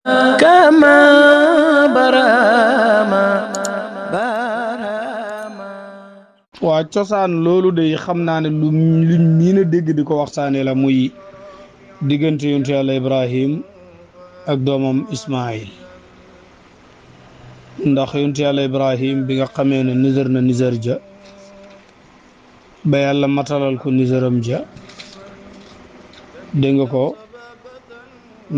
كما برama barama waa cosaan loolu de xam naa ne luñ miin a dégg di ko waxtaane la muy diggante yonent Yàlla Ibrahim ak doomam Ismaayil ndax yonent Yàlla Ibrahim bi nga xamee ne nisër na nisër ja ba yàlla matalal ko nisëram ja dégg nga ko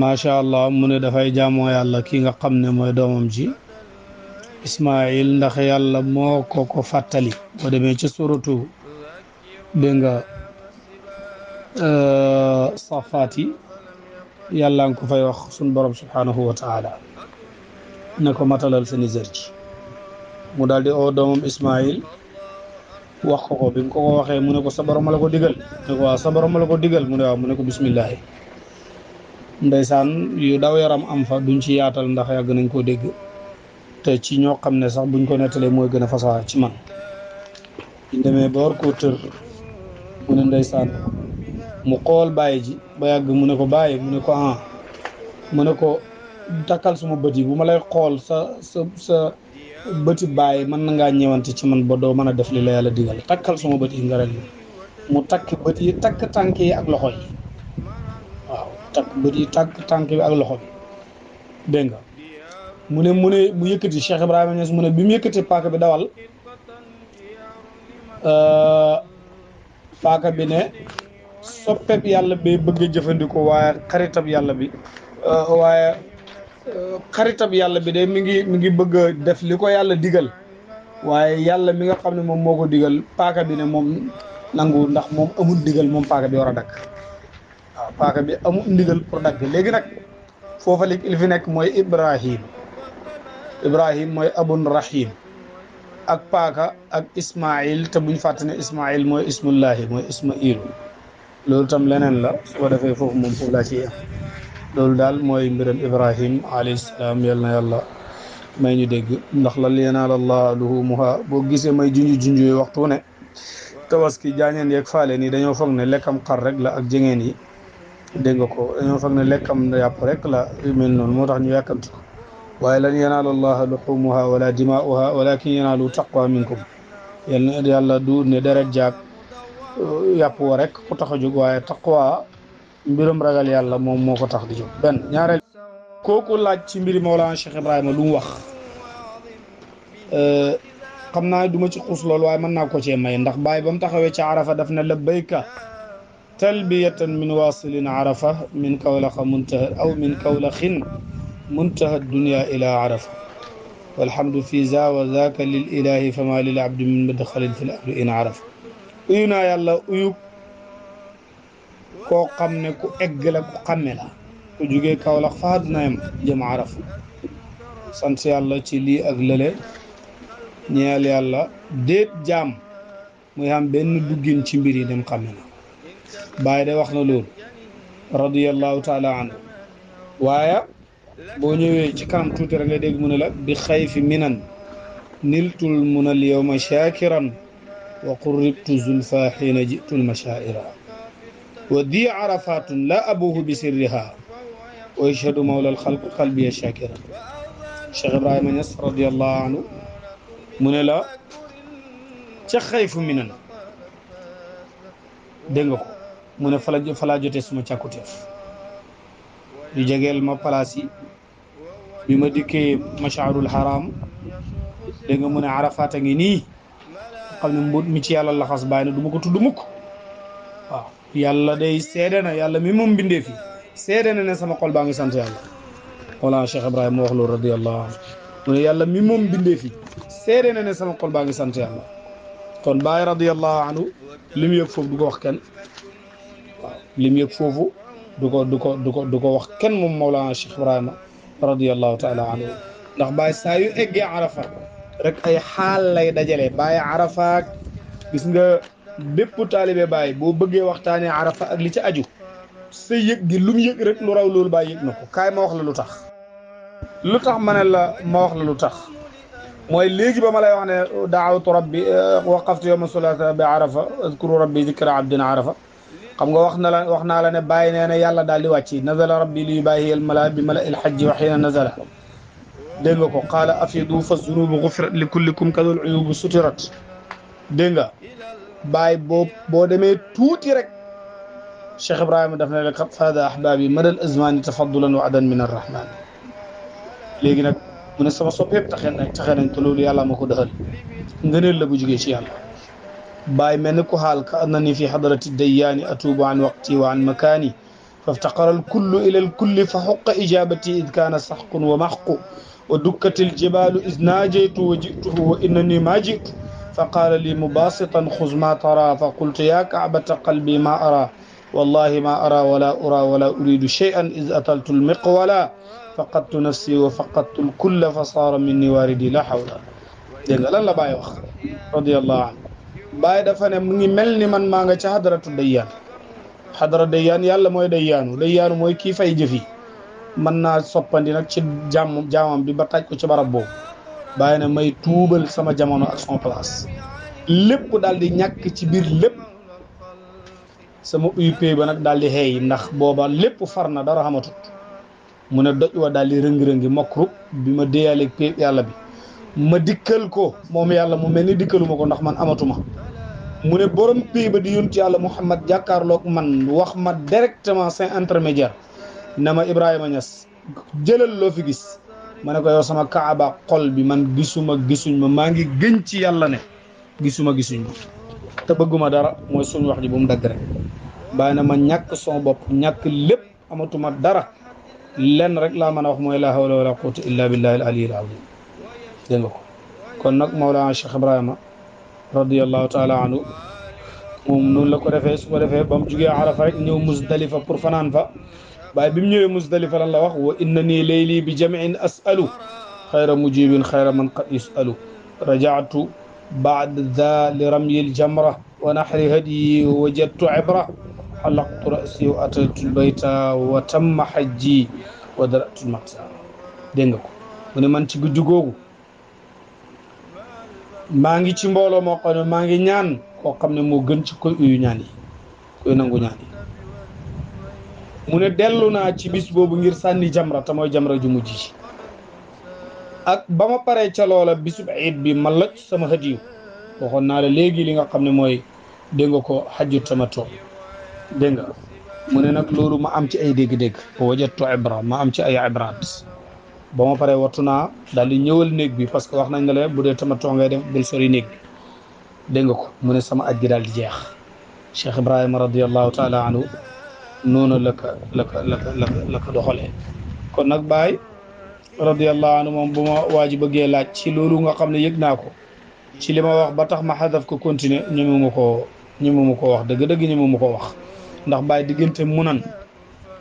macha allah mu ne dafay jaamoo yàlla ki nga xam ne mooy doomam ji Ismaayil ndax yàlla moo ko fàttali boo demee ca suratu dégg nga safaat yi yàlla nga ko fay wax sun borom subhanahu wa taala ne ko matalal sa nisër ji mu daal di oo doomam Ismaayil wax ko bi mu ko waxee mu ne ko sa borom la ko digal ne ko waaw sa borom la ko digal mu ne waaw mu ne ko bismillahi ndeysaan yu daw yaram am fa duñ ci yaatal ndax yàgg nañ koo dégg te ci ñoo xam ne sax buñ ko nettalee mooy gën a fasaa ci man ñu demee ba war koo tër mu ne ndeysaan mu xool bàyyi ji ba yàgg mu ne ko bàyyi mu ne ko mu ne ko takkal suma bët yi bu ma lay xool sa bëti bàyyi mën na ngaa ñëwante ci man ba doo mën a def li la yàlla digal takkal suma bët yi nga ren mu takk bët yi takk tànk yi ak loxo yi waaw takk bët yi takk tànk bi ak loxo bi dégg nga mu yëkkati Cheikh Ibrahima Niass mu ne bi mu yëkkati paaka bi dawal paaka bi ne soppeb yàlla bi bëgg a jëfandikoo waaye xaritab yàlla bi xaritab yàlla bi de mi ngi bëgg a def li ko yàlla digal waaye yàlla mi nga xam ne moom moo ko digal paaka bi ne moom nangu ndax moom amul digal moom paaka bi war a dakk waaw paaka bi amul ndigal pour dagg léegi nag foofa li fi nekk mooy Ibrahim mooy abun rahim ak paaka ak Ismaayil te buñ fàtte ne Ismaayil mooy ismullahi mooy Ismaayil loolu tam leneen la su ko defee foofu moom foofu laa ci am loolu daal mooy mbiram Ibrahim alayhi salaam yal na yàlla may ñu dégg ndax lan yanaala llaaha luhuumuhaa boo gisee may junj waxtu ne tabaski jaañeen yeeg faale nii dañoo foog ne lekkam xar rek la ak jëngeen yi dégg nga ko dañoo foog ne lekkam yàpp rek la yu mel noonu moo tax ñu yàkkamti ko waaye lan yanaala llaaha luhuumuhaa wala dimaa'uhaa walaakin yanaalu taqwa minkum yàlla du ne deret jaag yàpp wa rek ku tax a jóg waaye taqwa mbirum ragal yàlla moom moo ko tax di jóg benn ñaareel kooku laaj ci mbiri Mawlana Cheikh Ibrahima lu mu wax xam naa duma ci xuus loolu waaye mën naa ko cee may ndax baay ba mu taxawee ci arafa daf ne labbayka talbiyatan min wasilin arafa min kawlaxa muntaha aw min kawlaxin muntaha dunia ila arafa walhamdu fi za wa zaka lil ilahi fama lil abdi min madxalin fi l amri in arafa uyu naa yàlla uyu koo xam ne ku egg la ku xamme la ku jugee Kawlax fa àdduna yam jëm Arafa sant yàlla ci lii ak lële ñeel yàlla déet jaam muy am benn duggin ci mbir yi dem xamme na Baay de wax na loolu radiyallahu taala anhu waaye boo ñëwee ci kanam tuuti rek nga dégg mu ne la bi xayfi minan niltul munal yawma shakiran wa qurribtu zulfa xiina jitul mashaa'ira wa di arafatun la abuhu bi sirriha wa yashhadu mawla alxalq qalbiya shakira Cheikh Ibrahima Niass radiyallahu anhu mu ne la ca xayfu minan dégg nga ko mu ne falaa jotee suma càkkuteef yu jegeel ma palaas yi bi ma dikkee mashaarul haram dégg nga mu ne Arafat a ngi nii xam ne mbut mi ci yàlla laxas bàyyi na du ma ko tudd mukk waaw yàlla day seede na yàlla mi moom bindee fi seede na ne sama xol baa ngi sant yàlla wala Cheikh Ibrahima wax loolu radiyallahu anhu mu ne yàlla mi moom bindee fi seede na ne sama xol baa ngi sant yàlla kon Baay radiyallahu anhu li mu yëg foofu du ko wax kenn waaw li mu yëg foofu du ko wax kenn moom Mawlana Cheikh Ibrahima radiyallahu taala anhu ndax Baay saa yu eggee Arafa rek ay xaal lay dajale Baay Arafa gis nga bépp taalibe Baay boo bëggee waxtaanee Arafa ak li ci aju sa yëg gi lu mu yëg rek lu raw loolu Baay yëg na ko kaay ma wax la lu tax ma ne la ma wax la lu tax mooy léegi ba ma lay wax ne daawatu rabbi waqaftu yawma sulasa bi Arafa azkuru rabbi zikra abdin Arafa xam nga wax naa la ne bàyyi nee na yàlla daal di wàcc nazala rabbi li yubahi al mala bi mala il hajji wa xiina nazala dégg nga ko qaala afidu fa zunubu gufirat li kullikum kadul uyubu sutirat dégg nga bàyyi boo demee tuuti rek Cheikh Ibrahima daf ne la qad faada ahbaabi madal azmani tafaddulan wa adan min arrahman léegi nag mu ne sama sopp yëpp taxe nañ te loolu yàlla ma ko dëxal ngëneel la bu jugee ci yàlla bàyyi mel ni ku xaal ka annani fi xadarati dayyaani atuubu an waqti wa an makaani faftaqara alkullu ila alkulli fa xuqa ijabati id kaana saxqun wa maxqu wa dukkati aljibaalu id naajaytu wa jituhu wa innani ma jitu fa qaala li mubasitan xuz ma tara fa qultu ya kaabata qalbi ma ara wallahi ma ara wala ura wala uridu cheyan id ataltu almiqwala faqadtu nafsi wa faqadtu alkulla fa saara minni waaridi la hawla dégg nga lan la Baye wax radiyallahu anhu Baye dafa ne mu ngi mel ni man maa nga ca xadaratu dayyaan xadara dayyaan yàlla mooy dayyaanu mooy kii fay jëfi mën naa soppandi nag ci jaamam bi ba taj ko ci barab boobu Baye ne may tuubal sama jamono ak son place lépp daal di ñàkk ci biir lépp sama UP ba nag daal di xeey ndax booba lépp far na dara xamatut mu ne doj wa daal di rëngi-rëngi mokrub bi ma déyaaleeg péeb yàlla bi ma dikkal ko moom yàlla mu mel ni dikkaluma ko ndax man amatuma mu ne borom péeb ba di yontu yàlla Muhammad jàkkaarloog man wax ma directement sans intermédiaire na ma Ibrahima Niass jëlal loo fi gis ma ne ko yow sama kaaba xol bi man gisuñ ma maa ngi gën ci yàlla ne gisuñ ma te bëgguma dara mooy suñu wax ji bu mu dagg rek bàyyi na ma ñàkk son bopp ñàkk lépp amatuma dara lenn rek laa mën a wax mooy la hawla wala quwwata illa billahi al aliyyil azim dégg nga ko kon nag Mawlana Cheikh Ibrahima radiyallahu taala anhu moom noonu la ko defee su ko defee ba mu jugee Arafa rek ñëw Muzdalifa pour fanaan fa waaye bi mu ñëwee Muzdalifa lan la wax wa innani layli bi jamiin asalu xayra mujibin xayra man qad yusalu rajaatu baad da li ramyil jamra wa nahri hadyi wajadtu ibra xalaqtu rasi wa ataltu lbayta wa tamma xajji wa daratu lmaqsa dégg nga ko mu ne man ci guddi googu maa ngi ci mbooloo moo xam ne maa ngi ñaan koo xam ne moo gën ci koy uyu ñaan yi koy nangu ñaan yi mu ne dellu naa ci bis boobu ngir sànni jamra te mooy jamra ju mujj ji ak ba ma paree ca loola bisub iid bi ma loj sama hadiyu waxoon naa la léegi li nga xam ne mooy dégg nga ko xajju tamattu dégg nga mu ne nag loolu ma am ci ay dégg-dégg wajattu ibra ma am ci ay ibraat ba ma paree wattu naa daal di ñëwal néeg bi parce que wax nañ nga la bu dee tamattu ngay def bul sori néeg bi dégg nga ko mu ne sama aj gi daal di jeex Cheikh Ibrahima radiyallahu taala anhu noonu la ko doxalee kon nag Baye radiyallahu anhu moom bu ma waa ji bëggee laaj ci loolu nga xam ne yëg naa ko ci li ma wax ba tax ma xadaf ko continuer ñemewuma ko wax dëgg-dëgg ñemewuma ko wax ndax Baye diggante Munan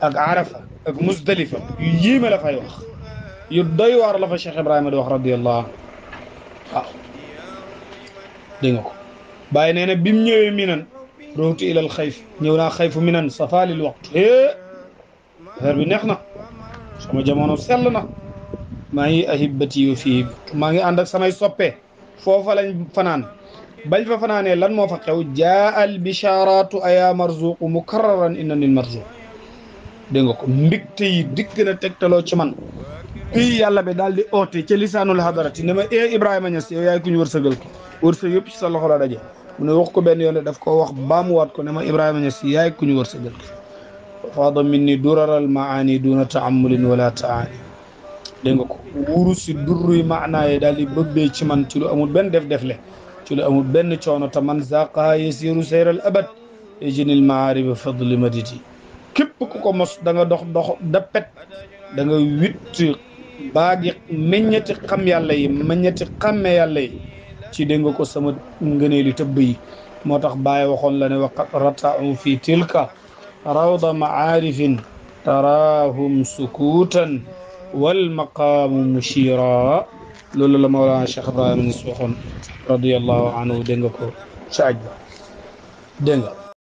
ak Arafa ak Muzdalifa yu yéeme la fay wax yu doy waar la fa Cheikh Ibrahima di wax radiyallahu anhu waaw dégg nga ko Baye nee na bi mu ñëwee Minan rooti ilal xayf ñëw naa xayfu Minan safaalil waxtu affaire bi neex na sama jamono sell na maa ngi ahibati yo fii maa ngi ànd ak samay soppe foofa lañ fanaan bañ fa fanaanee lan moo fa xew jaa al bisharatu aya marzuqu mukarraran innanil marzuq dégg nga ko mbigte yi dikk na tegtaloo ci man fii yàlla bi daal di oote ca lisaanul hadarati ne ma Ibrahima Niass yow yaay ku ñu wërsëgal ko wërsëg yëpp ci sa loxo la daje mu ne wax ko benn yoon daf ko wax baamuwaat ko ne ma Ibrahima Niass yaay ku ñu wërsëgal ko faada minni duraral maani duna taamulin wala taani dégg nga ko wuuru si durruy maanaa yi daal di bëbbee ci man ci lu amul benn def-defle ci lu amul benn coono te man zaqaa yasiru seyral abad ejinil maariba fadli maditi képp ku ko mos da nga dox dappet da nga witt baagi meññeti xam yàlla yi meññeti xamme yàlla yi ci dégg nga ko sama ngëneeli tëbb yi moo tax Baye waxoon la ne waqat rata'u fi tilka rawda maarifin taraahum sukuutan wal maqaamu mushira loolu la Mawlana Cheikh Ibrahima Niass waxoon radiyallahu anhu dégg nga ko ci aj ba dégg nga